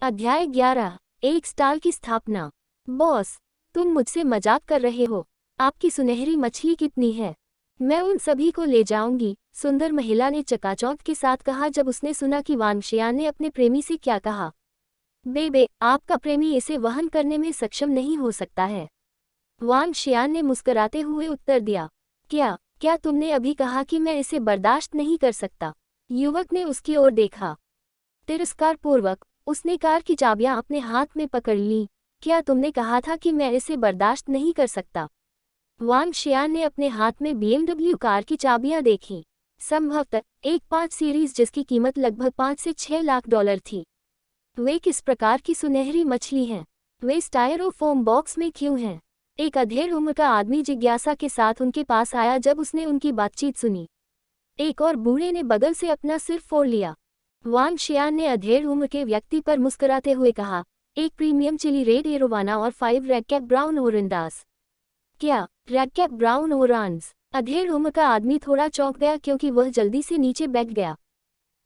अध्याय 11। एक स्टाल की स्थापना। बॉस, तुम मुझसे मजाक कर रहे हो। आपकी सुनहरी मछली कितनी है? मैं उन सभी को ले जाऊंगी, सुंदर महिला ने चकाचौंध के साथ कहा जब उसने सुना कि वांगशियान ने अपने प्रेमी से क्या कहा। बेबे, आपका प्रेमी इसे वहन करने में सक्षम नहीं हो सकता है। वांगशियान ने मुस्कुराते हुए उत्तर दिया। क्या क्या तुमने अभी कहा कि मैं इसे बर्दाश्त नहीं कर सकता? युवक ने उसकी ओर देखा। तिरस्कारपूर्वक उसने कार की चाबियां अपने हाथ में पकड़ ली। क्या तुमने कहा था कि मैं इसे बर्दाश्त नहीं कर सकता? वांगशियान ने अपने हाथ में BMW कार की चाबियां देखीं। संभवतः एक 5 सीरीज जिसकी कीमत लगभग 5 से 6 लाख डॉलर थी। वे किस प्रकार की सुनहरी मछली हैं? वे स्टायरोफोम बॉक्स में क्यों हैं? एक अधेड़ उम्र का आदमी जिज्ञासा के साथ उनके पास आया जब उसने उनकी बातचीत सुनी। एक और बूढ़े ने बगल से अपना सिर फोड़ लिया। वांगशियान ने अधेड़ उम्र के व्यक्ति पर मुस्कुराते हुए कहा, एक प्रीमियम चिली रेड एरोवाना और 5 रेडकैप ब्राउन ओरंडास। क्या रेडकैप ब्राउन ओरांस? अधेड़ उम्र का आदमी थोड़ा चौंक गया क्योंकि वह जल्दी से नीचे बैठ गया।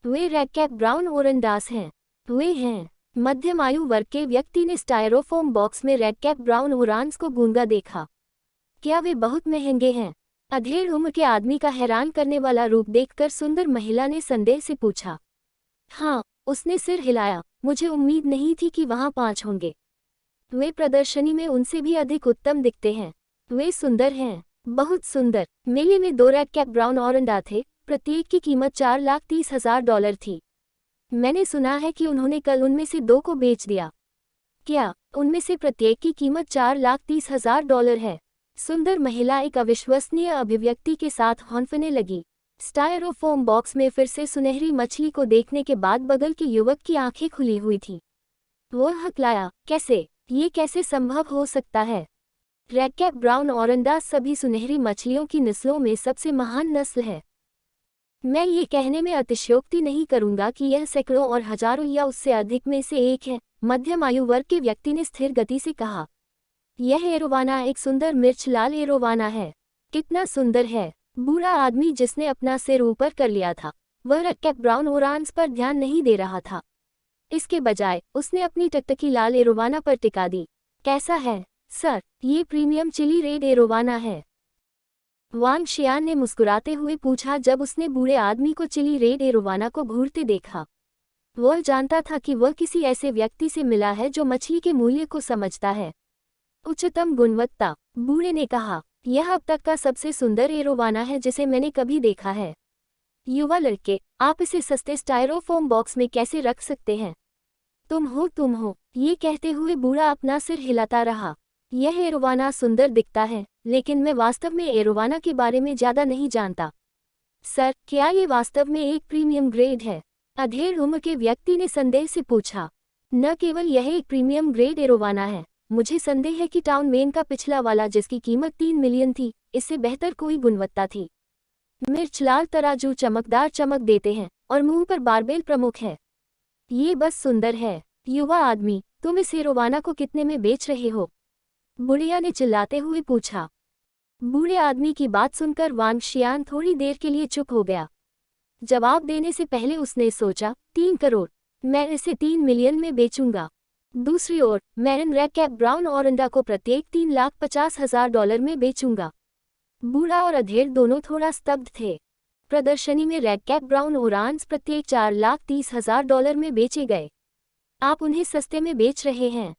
वे रेडकैप ब्राउन ओरंडास हैं। वे हैं। मध्यम आयु वर्ग के व्यक्ति ने स्टायरोफोम बॉक्स में रेडकैप ब्राउन ओरांस को गूंगा देखा। क्या वे बहुत महंगे हैं? अधेड़ उम्र के आदमी का हैरान करने वाला रूप देखकर सुंदर महिला ने संदेह से पूछा। हाँ, उसने सिर हिलाया। मुझे उम्मीद नहीं थी कि वहाँ 5 होंगे। वे प्रदर्शनी में उनसे भी अधिक उत्तम दिखते हैं। वे सुंदर हैं, बहुत सुंदर। मेले में 2 रेडकैप ब्राउन ओरंडा थे, प्रत्येक की कीमत $4,30,000 थी। मैंने सुना है कि उन्होंने कल उनमें से 2 को बेच दिया। क्या उनमें से प्रत्येक की कीमत $4,30,000 है? सुंदर महिला एक अविश्वसनीय अभिव्यक्ति के साथ हौंफने लगी। स्टायरोफोम बॉक्स में फिर से सुनहरी मछली को देखने के बाद बगल के युवक की आंखें खुली हुई थीं। वह हकलाया, कैसे? ये कैसे संभव हो सकता है? रेडकैप ब्राउन ओरंडास सभी सुनहरी मछलियों की नस्लों में सबसे महान नस्ल है। मैं ये कहने में अतिशयोक्ति नहीं करूंगा कि यह सैकड़ों और हजारों या उससे अधिक में से एक है, मध्यम आयु वर्ग के व्यक्ति ने स्थिर गति से कहा। यह एरोवाना एक सुंदर मिर्च लाल एरोवाना है। कितना सुंदर है! बूढ़ा आदमी जिसने अपना सिर ऊपर कर लिया था, वह रेडकैप ब्राउन ओरांस पर ध्यान नहीं दे रहा था। इसके बजाय उसने अपनी टकटकी लाल एरोवाना पर टिका दी। कैसा है, सर? ये प्रीमियम चिली रेड एरोवाना है। वांगशियान ने मुस्कुराते हुए पूछा जब उसने बूढ़े आदमी को चिली रेड एरोवाना को घूरते देखा। वह जानता था कि वह किसी ऐसे व्यक्ति से मिला है जो मछली के मूल्य को समझता है। उच्चतम गुणवत्ता, बूढ़े ने कहा। यह अब तक का सबसे सुंदर एरोवाना है जिसे मैंने कभी देखा है। युवा लड़के, आप इसे सस्ते स्टायरोफोम बॉक्स में कैसे रख सकते हैं? तुम हो। ये कहते हुए बूढ़ा अपना सिर हिलाता रहा। यह एरोवाना सुंदर दिखता है, लेकिन मैं वास्तव में एरोवाना के बारे में ज्यादा नहीं जानता। सर, क्या ये वास्तव में एक प्रीमियम ग्रेड है? अधेड़ उम्र के व्यक्ति ने संदेह से पूछा। न केवल यह एक प्रीमियम ग्रेड एरोवाना है, मुझे संदेह है कि टाउन मेन का पिछला वाला जिसकी कीमत 3 मिलियन थी, इससे बेहतर कोई गुणवत्ता थी। मिर्च लाल तराजू चमकदार चमक देते हैं और मुंह पर बारबेल प्रमुख है। ये बस सुंदर है। युवा आदमी, तुम इस एरोवाना को कितने में बेच रहे हो? बुढ़िया ने चिल्लाते हुए पूछा। बूढ़े आदमी की बात सुनकर वांगशियान थोड़ी देर के लिए चुप हो गया। जवाब देने से पहले उसने सोचा, 3 करोड़। मैं इसे 3 मिलियन में बेचूंगा। दूसरी ओर, मैं इन रेडकैप ब्राउन ओरंडा को प्रत्येक $3,50,000 में बेचूंगा। बूढ़ा और अधेड़ दोनों थोड़ा स्तब्ध थे। प्रदर्शनी में रेडकैप ब्राउन ओरांस प्रत्येक $4,30,000 में बेचे गए। आप उन्हें सस्ते में बेच रहे हैं।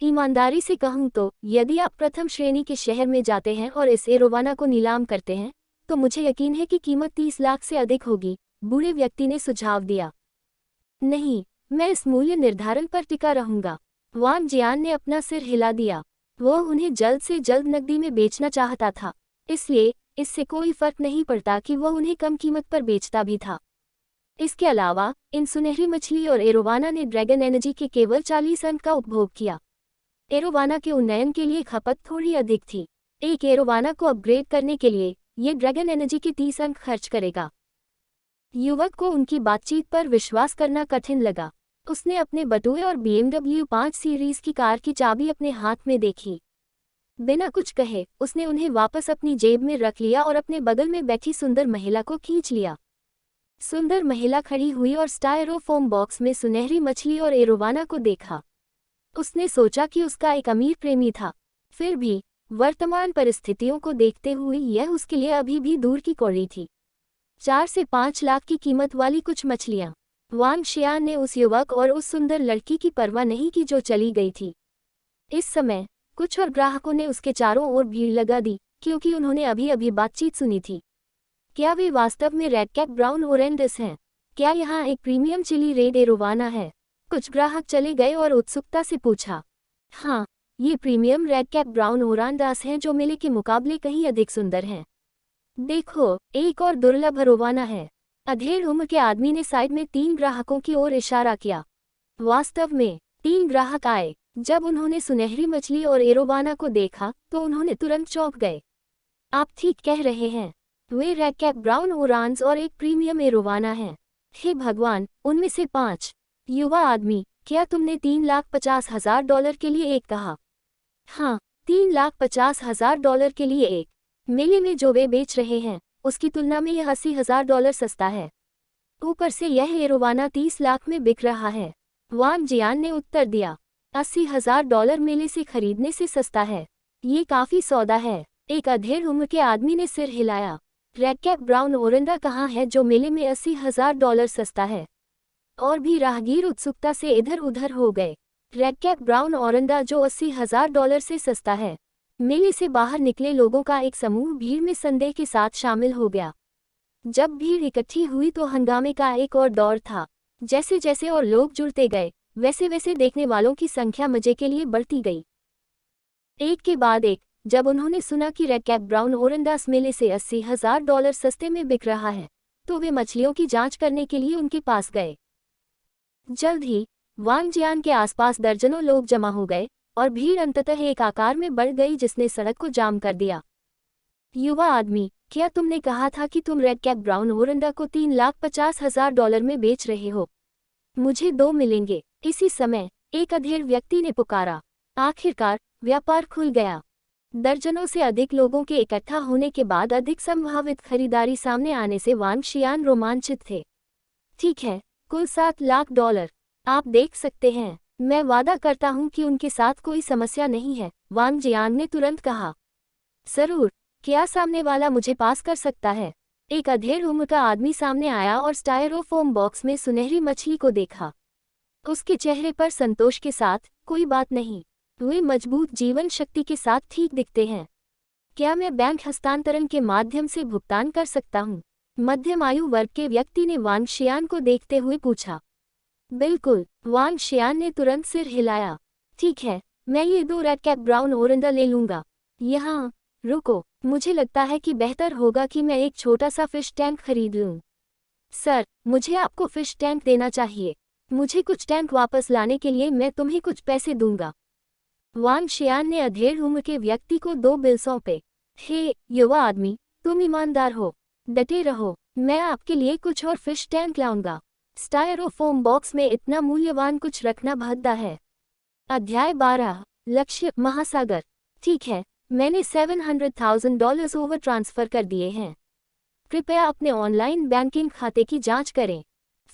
ईमानदारी से कहूं तो, यदि आप प्रथम श्रेणी के शहर में जाते हैं और इस एरोवाना को नीलाम करते हैं, तो मुझे यकीन है कि कीमत 30 लाख से अधिक होगी, बूढ़े व्यक्ति ने सुझाव दिया। नहीं, मैं इस मूल्य निर्धारण पर टिका रहूंगा। वांगजियान ने अपना सिर हिला दिया। वह उन्हें जल्द से जल्द नकदी में बेचना चाहता था, इसलिए इससे कोई फर्क नहीं पड़ता कि वह उन्हें कम कीमत पर बेचता भी था। इसके अलावा, इन सुनहरी मछली और एरोवाना ने ड्रैगन एनर्जी के केवल 40 अंक का उपभोग किया। एरोवाना के उन्नयन के लिए खपत थोड़ी अधिक थी। एक एरोवाना को अपग्रेड करने के लिए ये ड्रैगन एनर्जी के 30 अंक खर्च करेगा। युवक को उनकी बातचीत पर विश्वास करना कठिन लगा। उसने अपने बटुए और BMW 5 सीरीज की कार की चाबी अपने हाथ में देखी। बिना कुछ कहे उसने उन्हें वापस अपनी जेब में रख लिया और अपने बगल में बैठी सुंदर महिला को खींच लिया। सुंदर महिला खड़ी हुई और स्टायरोफोम बॉक्स में सुनहरी मछली और एरोवाना को देखा। उसने सोचा कि उसका एक अमीर प्रेमी था, फिर भी वर्तमान परिस्थितियों को देखते हुए यह उसके लिए अभी भी दूर की कौड़ी थी। 4 से 5 लाख की कीमत वाली कुछ मछलियां। वांग शियान ने उस युवक और उस सुंदर लड़की की परवाह नहीं की जो चली गई थी। इस समय कुछ और ग्राहकों ने उसके चारों ओर भीड़ लगा दी, क्योंकि उन्होंने अभी अभी बातचीत सुनी थी। क्या वे वास्तव में रेडकैप ब्राउन ओरेंडस हैं? क्या यहाँ एक प्रीमियम चिली रेड एरोवाना है? कुछ ग्राहक चले गए और उत्सुकता से पूछा। हाँ, ये प्रीमियम रेडकैप ब्राउन ओरांडास हैं जो मेले के मुकाबले कहीं अधिक सुंदर हैं। देखो, एक और दुर्लभ एरोवाना है। अधेड़ उम्र के आदमी ने साइड में 3 ग्राहकों की ओर इशारा किया। वास्तव में 3 ग्राहक आए। जब उन्होंने सुनहरी मछली और एरोवाना को देखा तो उन्होंने तुरंत चौंक गए। आप ठीक कह रहे हैं, वे रेडकैप ब्राउन ओरांस और एक प्रीमियम एरोवाना हैं। हे भगवान, उनमें से 5। युवा आदमी, क्या तुमने $3,50,000 के लिए एक कहा? हाँ, $3,50,000 के लिए एक। मेले में जो वे बेच रहे हैं उसकी तुलना में यह $80,000 सस्ता है। ऊपर से यह एरोवाना 30 लाख में बिक रहा है। वांग जियान ने उत्तर दिया। $80,000 मेले से खरीदने से सस्ता है। ये काफी सौदा है। एक अधेड़ उम्र के आदमी ने सिर हिलाया। रेडकैप ब्राउन ओरेंडा कहाँ है जो मेले में $80,000 सस्ता है? और भी राहगीर उत्सुकता से इधर उधर हो गए। रेडकैप ब्राउन ओरेंडा जो $80,000 से सस्ता है। मेले से बाहर निकले लोगों का एक समूह भीड़ में संदेह के साथ शामिल हो गया। जब भीड़ इकट्ठी हुई तो हंगामे का एक और दौर था। जैसे जैसे और लोग जुड़ते गए, वैसे वैसे देखने वालों की संख्या मजे के लिए बढ़ती गई। एक के बाद एक, जब उन्होंने सुना कि रेडकैप ब्राउन ओरेंडास मेले से $80,000 सस्ते में बिक रहा है, तो वे मछलियों की जांच करने के लिए उनके पास गए। जल्द ही वांग जियान के आसपास दर्जनों लोग जमा हो गए और भीड़ अंततः एक आकार में बढ़ गई जिसने सड़क को जाम कर दिया। युवा आदमी, क्या तुमने कहा था कि तुम रेडकैप ब्राउन ओरेंडा को $3,50,000 में बेच रहे हो? मुझे 2 मिलेंगे। इसी समय एक अधेड़ व्यक्ति ने पुकारा। आखिरकार व्यापार खुल गया। दर्जनों से अधिक लोगों के इकट्ठा होने के बाद अधिक संभावित खरीदारी सामने आने से वांग शियान रोमांचित थे। ठीक है, कुल $7 लाख। आप देख सकते हैं, मैं वादा करता हूं कि उनके साथ कोई समस्या नहीं है, वांग जियांग ने तुरंत कहा। जरूर, क्या सामने वाला मुझे पास कर सकता है? एक अधेड़ उम्र का आदमी सामने आया और स्टायरोफोम बॉक्स में सुनहरी मछली को देखा। उसके चेहरे पर संतोष के साथ, कोई बात नहीं, वे मजबूत जीवन शक्ति के साथ ठीक दिखते हैं। क्या मैं बैंक हस्तांतरण के माध्यम से भुगतान कर सकता हूँ? मध्यम आयु वर्ग के व्यक्ति ने वांग शियान को देखते हुए पूछा। बिल्कुल, वांग शियान ने तुरंत सिर हिलाया। ठीक है, मैं ये 2 रेडकैप ब्राउन ओरेंडा ले लूंगा। यहाँ रुको, मुझे लगता है कि बेहतर होगा कि मैं एक छोटा सा फिश टैंक खरीद लूं। सर, मुझे आपको फिश टैंक देना चाहिए। मुझे कुछ टैंक वापस लाने के लिए मैं तुम्हें कुछ पैसे दूंगा। वांग शियान ने अधेड़ उम्र के व्यक्ति को 2 बिल सौंपे। हे युवा आदमी, तुम ईमानदार हो, डटे रहो, मैं आपके लिए कुछ और फिश टैंक लाऊंगा। स्टायरोफोम बॉक्स में इतना मूल्यवान कुछ रखना भद्दा है। अध्याय 12, लक्ष्य महासागर। ठीक है, मैंने $700,000 ओवर ट्रांसफर कर दिए हैं। कृपया अपने ऑनलाइन बैंकिंग खाते की जांच करें।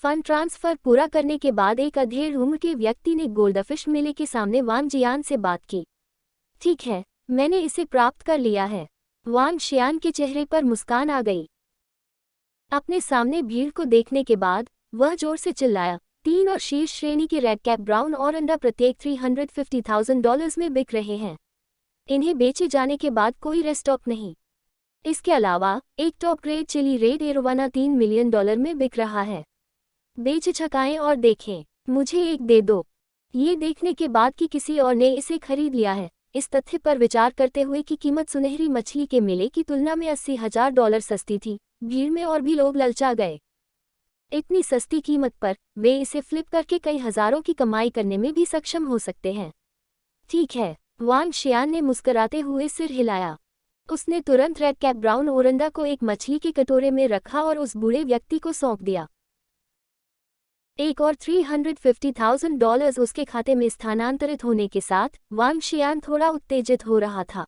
फंड ट्रांसफर पूरा करने के बाद एक अधेड़ उम्र के व्यक्ति ने गोल्डफिश मेले के सामने वांग जियान से बात की। ठीक है, मैंने इसे प्राप्त कर लिया है। वांग शियान के चेहरे पर मुस्कान आ गई। अपने सामने भीड़ को देखने के बाद वह जोर से चिल्लाया। 3 और शीर्ष श्रेणी के रेडकैप ब्राउन ओरेंडा प्रत्येक $350,000 में बिक रहे हैं। इन्हें बेचे जाने के बाद कोई रेस्टॉक नहीं। इसके अलावा एक top grade chili red arowana $3 million में बिक रहा है। बेझिझकाएं और देखें, मुझे एक दे दो। ये देखने के बाद कि किसी और ने इसे खरीद लिया है, इस तथ्य पर विचार करते हुए कि कीमत सुनहरी मछली के मेले की तुलना में $80,000 सस्ती थी, भीड़ में और भी लोग ललचा गए। इतनी सस्ती कीमत पर वे इसे फ्लिप करके कई हजारों की कमाई करने में भी सक्षम हो सकते हैं। ठीक है, वांग शियान ने मुस्कुराते हुए सिर हिलाया। उसने तुरंत रेडकैप ब्राउन ओरेंडा को एक मछली के कटोरे में रखा और उस बूढ़े व्यक्ति को सौंप दिया। एक और $350,000 उसके खाते में स्थानांतरित होने के साथ वांग शियान थोड़ा उत्तेजित हो रहा था।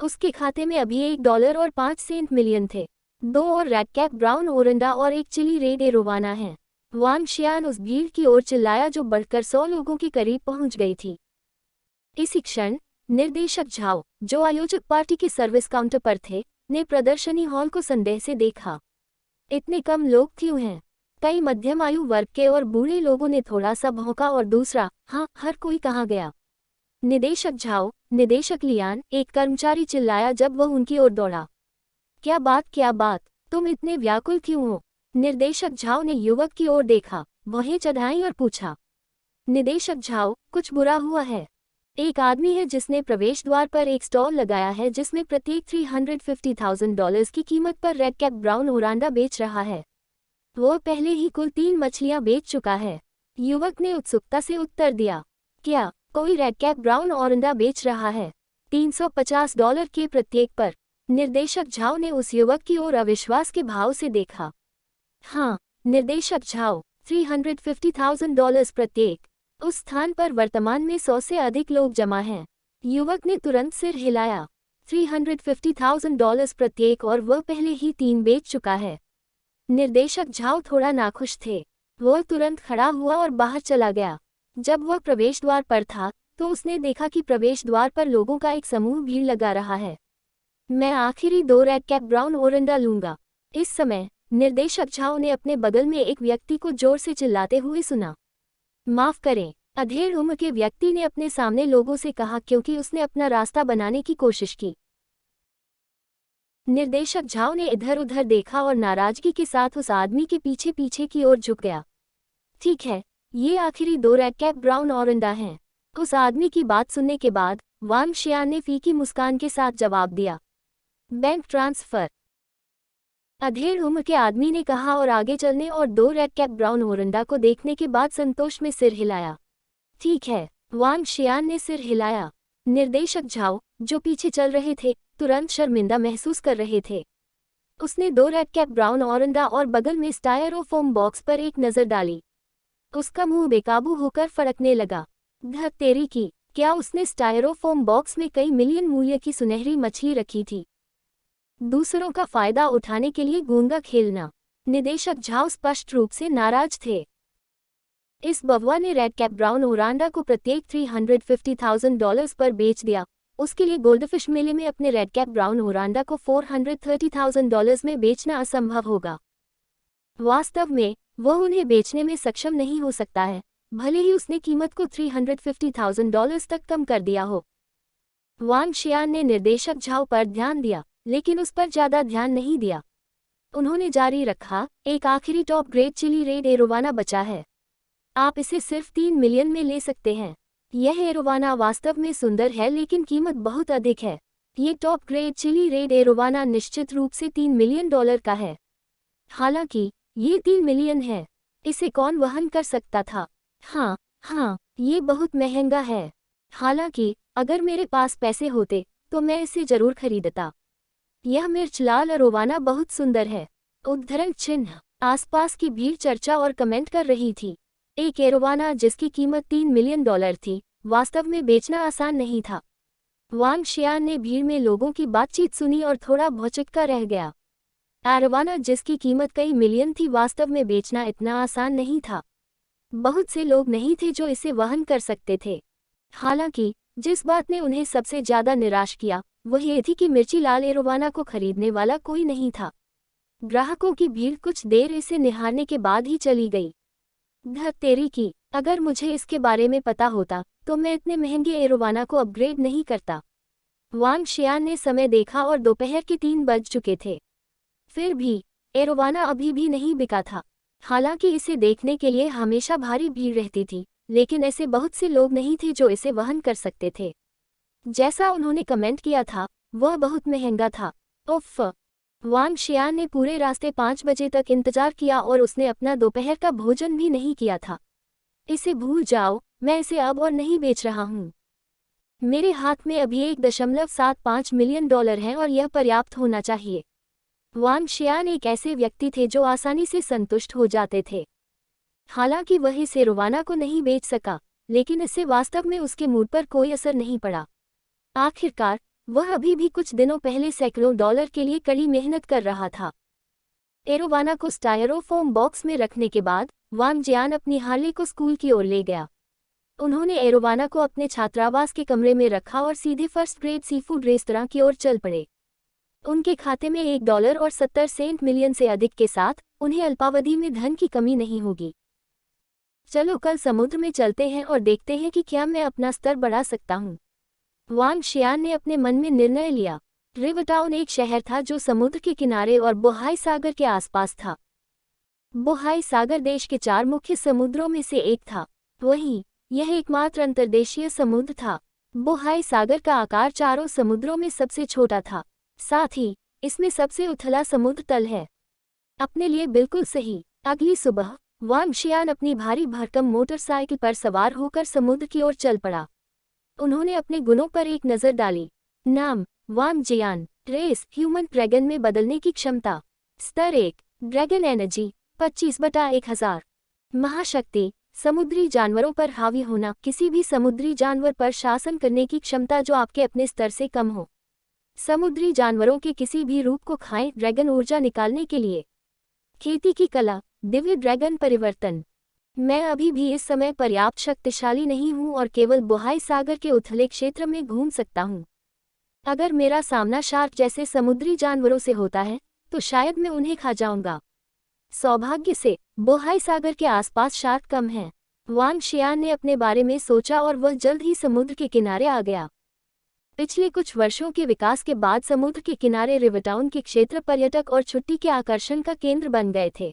उसके खाते में अभी $1 और 5 सेंट मिलियन थे। 2 और रेड कैप ब्राउन ओरंडा और एक चिली रेड एरोवाना हैं। वांग शियान उस भीड़ की ओर चिल्लाया जो बढ़कर 100 लोगों के करीब पहुंच गई थी। इसी क्षण निर्देशक झाओ, जो आयोजक पार्टी के सर्विस काउंटर पर थे, ने प्रदर्शनी हॉल को संदेह से देखा। इतने कम लोग क्यों हैं? कई मध्यम आयु वर्ग के और बूढ़े लोगों ने थोड़ा सा भौंका और दूसरा, हाँ, हर कोई कहाँ गया? निदेशक झाओ, निदेशक लियान, एक कर्मचारी चिल्लाया जब वह उनकी ओर दौड़ा। क्या बात, तुम इतने व्याकुल क्यों हो? निर्देशक झाओ ने युवक की ओर देखा, वहें चढ़ाई और पूछा। निदेशक झाओ, कुछ बुरा हुआ है? एक आदमी है जिसने प्रवेश द्वार पर एक स्टॉल लगाया है जिसमें प्रत्येक $350,000 की कीमत पर रेड कैप ब्राउन ओरांडा बेच रहा है। वो पहले ही कुल 3 मछलियां बेच चुका है। युवक ने उत्सुकता से उत्तर दिया। क्या कोई रेड कैप ब्राउन ओरांडा बेच रहा है? $350 के प्रत्येक पर? निर्देशक झाओ ने उस युवक की ओर अविश्वास के भाव से देखा। हाँ, निर्देशक झाओ, $350,000 प्रत्येक। उस स्थान पर वर्तमान में 100 से अधिक लोग जमा हैं। युवक ने तुरंत सिर हिलाया। $350,000 प्रत्येक और वह पहले ही 3 बेच चुका है। निर्देशक झाओ थोड़ा नाखुश थे। वह तुरंत खड़ा हुआ और बाहर चला गया। जब वह प्रवेश द्वार पर था तो उसने देखा कि प्रवेश द्वार पर लोगों का एक समूह भीड़ लगा रहा है। मैं आखिरी 2 रेड कैप ब्राउन ओरंडा लूंगा। इस समय निर्देशक झाओ ने अपने बगल में एक व्यक्ति को जोर से चिल्लाते हुए सुना। माफ करें, अधेड़ उम्र के व्यक्ति ने अपने सामने लोगों से कहा क्योंकि उसने अपना रास्ता बनाने की कोशिश की। निर्देशक झाओ ने इधर उधर देखा और नाराजगी के साथ उस आदमी के पीछे पीछे की ओर झुक गया। ठीक है, ये आखिरी 2 रेड कैप ब्राउन ओरंडा हैं। उस आदमी की बात सुनने के बाद वांग शियान ने फीकी मुस्कान के साथ जवाब दिया। बैंक ट्रांसफर, अधेड़ उम्र के आदमी ने कहा और आगे चलने और 2 रेड कैप ब्राउन ओरंडा को देखने के बाद संतोष में सिर हिलाया। ठीक है, वांग शियान ने सिर हिलाया। निर्देशक झाओ, जो पीछे चल रहे थे, तुरंत शर्मिंदा महसूस कर रहे थे। उसने 2 रेड कैप ब्राउन ओरंडा और बगल में स्टायरोफोम बॉक्स पर एक नज़र डाली। उसका मुंह बेकाबू होकर फड़कने लगा। धत तेरी की, क्या उसने स्टायरोफोम बॉक्स में कई मिलियन मूल्य की सुनहरी मछली रखी थी? दूसरों का फायदा उठाने के लिए गूंगा खेलना। निदेशक झाओ स्पष्ट रूप से नाराज थे। इस बवुआ ने रेड कैप ब्राउन ओरांडा को प्रत्येक $350,000 पर बेच दिया। उसके लिए गोल्डफिश मेले में अपने रेड कैप ब्राउन ओरांडा को $430,000 में बेचना असंभव होगा। वास्तव में वह उन्हें बेचने में सक्षम नहीं हो सकता है, भले ही उसने कीमत को $350,000 तक कम कर दिया हो। वांग शियान ने निर्देशक झाओ पर ध्यान दिया, लेकिन उस पर ज्यादा ध्यान नहीं दिया। उन्होंने जारी रखा, एक आखिरी top grade chili red arowana बचा है। आप इसे सिर्फ 3 मिलियन में ले सकते हैं। यह एरोवाना वास्तव में सुंदर है लेकिन कीमत बहुत अधिक है। ये top grade chili red arowana निश्चित रूप से $3 मिलियन का है। हालांकि ये 3 मिलियन है। इसे कौन वहन कर सकता था? हाँ, ये बहुत महंगा है। हालांकि अगर मेरे पास पैसे होते तो मैं इसे जरूर खरीदता। यह मिर्च लाल एरोवाना बहुत सुंदर है। उद्धरण चिन्ह। आसपास की भीड़ चर्चा और कमेंट कर रही थी। एक एरोवाना जिसकी कीमत $3 मिलियन थी, वास्तव में बेचना आसान नहीं था। वांग शियान ने भीड़ में लोगों की बातचीत सुनी और थोड़ा भौचक्का रह गया। एरोवाना जिसकी कीमत कई मिलियन थी, वास्तव में बेचना इतना आसान नहीं था। बहुत से लोग नहीं थे जो इसे वहन कर सकते थे। हालांकि जिस बात ने उन्हें सबसे ज्यादा निराश किया वह ये थी कि मिर्ची लाल एरोवाना को खरीदने वाला कोई नहीं था। ग्राहकों की भीड़ कुछ देर इसे निहारने के बाद ही चली गई। धत तेरी की, अगर मुझे इसके बारे में पता होता तो मैं इतने महंगे एरोवाना को अपग्रेड नहीं करता। वांग शियान ने समय देखा और दोपहर के 3 बज चुके थे। फिर भी एरोवाना अभी भी नहीं बिका था। हालांकि इसे देखने के लिए हमेशा भारी भीड़ रहती थी, लेकिन ऐसे बहुत से लोग नहीं थे जो इसे वहन कर सकते थे। जैसा उन्होंने कमेंट किया था, वह बहुत महंगा था। उफ़! वांग शियान ने पूरे रास्ते 5 बजे तक इंतजार किया और उसने अपना दोपहर का भोजन भी नहीं किया था। इसे भूल जाओ, मैं इसे अब और नहीं बेच रहा हूँ। मेरे हाथ में अभी $1.75 मिलियन है और यह पर्याप्त होना चाहिए। वांग शियान एक ऐसे व्यक्ति थे जो आसानी से संतुष्ट हो जाते थे। हालांकि वह इस एरोवाना को नहीं बेच सका, लेकिन इससे वास्तव में उसके मूड पर कोई असर नहीं पड़ा। आखिरकार वह अभी भी कुछ दिनों पहले सैकड़ों डॉलर के लिए कड़ी मेहनत कर रहा था। एरोवाना को स्टायरोफोम बॉक्स में रखने के बाद वांग जियान अपनी हार्ले को स्कूल की ओर ले गया। उन्होंने एरोवाना को अपने छात्रावास के कमरे में रखा और सीधे फर्स्ट ग्रेड सीफूड रेस्तरां की ओर चल पड़े। उनके खाते में $1 और 70 सेंट मिलियन से अधिक के साथ उन्हें अल्पावधि में धन की कमी नहीं होगी। चलो कल समुद्र में चलते हैं और देखते हैं कि क्या मैं अपना स्तर बढ़ा सकता हूँ। वांग शियान ने अपने मन में निर्णय लिया। रिवरटाउन एक शहर था जो समुद्र के किनारे और बोहाई सागर के आसपास था। बोहाई सागर देश के 4 मुख्य समुद्रों में से एक था। वहीं यह एकमात्र अंतर्देशीय समुद्र था। बोहाई सागर का आकार चारों समुद्रों में सबसे छोटा था, साथ ही इसमें सबसे उथला समुद्र तल है। अपने लिए बिल्कुल सही। अगली सुबह वांग शियान अपनी भारी भरकम मोटरसाइकिल पर सवार होकर समुद्र की ओर चल पड़ा। उन्होंने अपने गुणों पर एक नज़र डाली। नाम वांग जियान। रेस ह्यूमन ड्रैगन में बदलने की क्षमता। स्तर 1 ड्रैगन एनर्जी 25/1000। महाशक्ति समुद्री जानवरों पर हावी होना, किसी भी समुद्री जानवर पर शासन करने की क्षमता जो आपके अपने स्तर से कम हो। समुद्री जानवरों के किसी भी रूप को खाएं, ड्रैगन ऊर्जा निकालने के लिए। खेती की कला दिव्य ड्रैगन परिवर्तन। मैं अभी भी इस समय पर्याप्त शक्तिशाली नहीं हूं और केवल बोहाई सागर के उथले क्षेत्र में घूम सकता हूं। अगर मेरा सामना शार्क जैसे समुद्री जानवरों से होता है तो शायद मैं उन्हें खा जाऊंगा। सौभाग्य से बोहाई सागर के आसपास शार्क कम हैं। वांग शियान ने अपने बारे में सोचा और वह जल्द ही समुद्र के किनारे आ गया। पिछले कुछ वर्षों के विकास के बाद समुद्र के किनारे रिवरटाउन के क्षेत्र पर्यटक और छुट्टी के आकर्षण का केंद्र बन गए थे।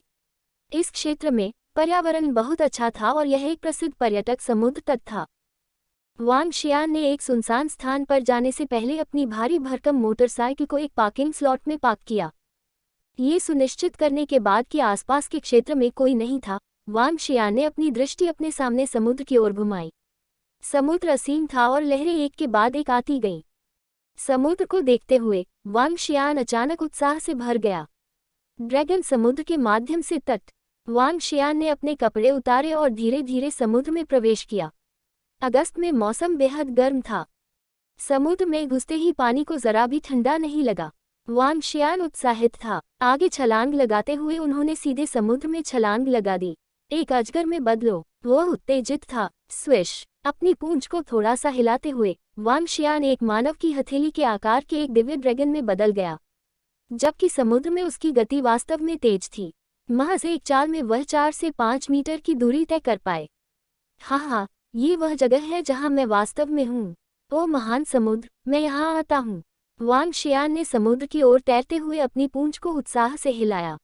इस क्षेत्र में पर्यावरण बहुत अच्छा था और यह एक प्रसिद्ध पर्यटक समुद्र तट था। वांग शियान ने एक सुनसान स्थान पर जाने से पहले अपनी भारी भरकम मोटरसाइकिल को एक पार्किंग स्लॉट में पार्क किया। ये सुनिश्चित करने के बाद कि आसपास के क्षेत्र में कोई नहीं था, वांग शियान ने अपनी दृष्टि अपने सामने समुद्र की ओर घुमाई। समुद्र असीम था और लहरें एक के बाद एक आती गईं। समुद्र को देखते हुए वांग शियान अचानक उत्साह से भर गया। ड्रैगन समुद्र के माध्यम से तट। वांग शियान ने अपने कपड़े उतारे और धीरे धीरे समुद्र में प्रवेश किया। अगस्त में मौसम बेहद गर्म था। समुद्र में घुसते ही पानी को जरा भी ठंडा नहीं लगा। वांग शियान उत्साहित था। आगे छलांग लगाते हुए उन्होंने सीधे समुद्र में छलांग लगा दी। एक अजगर में बदलो। वह उत्तेजित था। स्विश। अपनी पूंछ को थोड़ा सा हिलाते हुए वांग शियान एक मानव की हथेली के आकार के एक दिव्य ड्रैगन में बदल गया, जबकि समुद्र में उसकी गति वास्तव में तेज थी। महज एक चाल में वह 4 से 5 मीटर की दूरी तय कर पाए। हाँ, ये वह जगह है जहाँ मैं वास्तव में हूँ। ओ महान समुद्र, मैं यहाँ आता हूँ। वांग शियान ने समुद्र की ओर तैरते हुए अपनी पूंछ को उत्साह से हिलाया।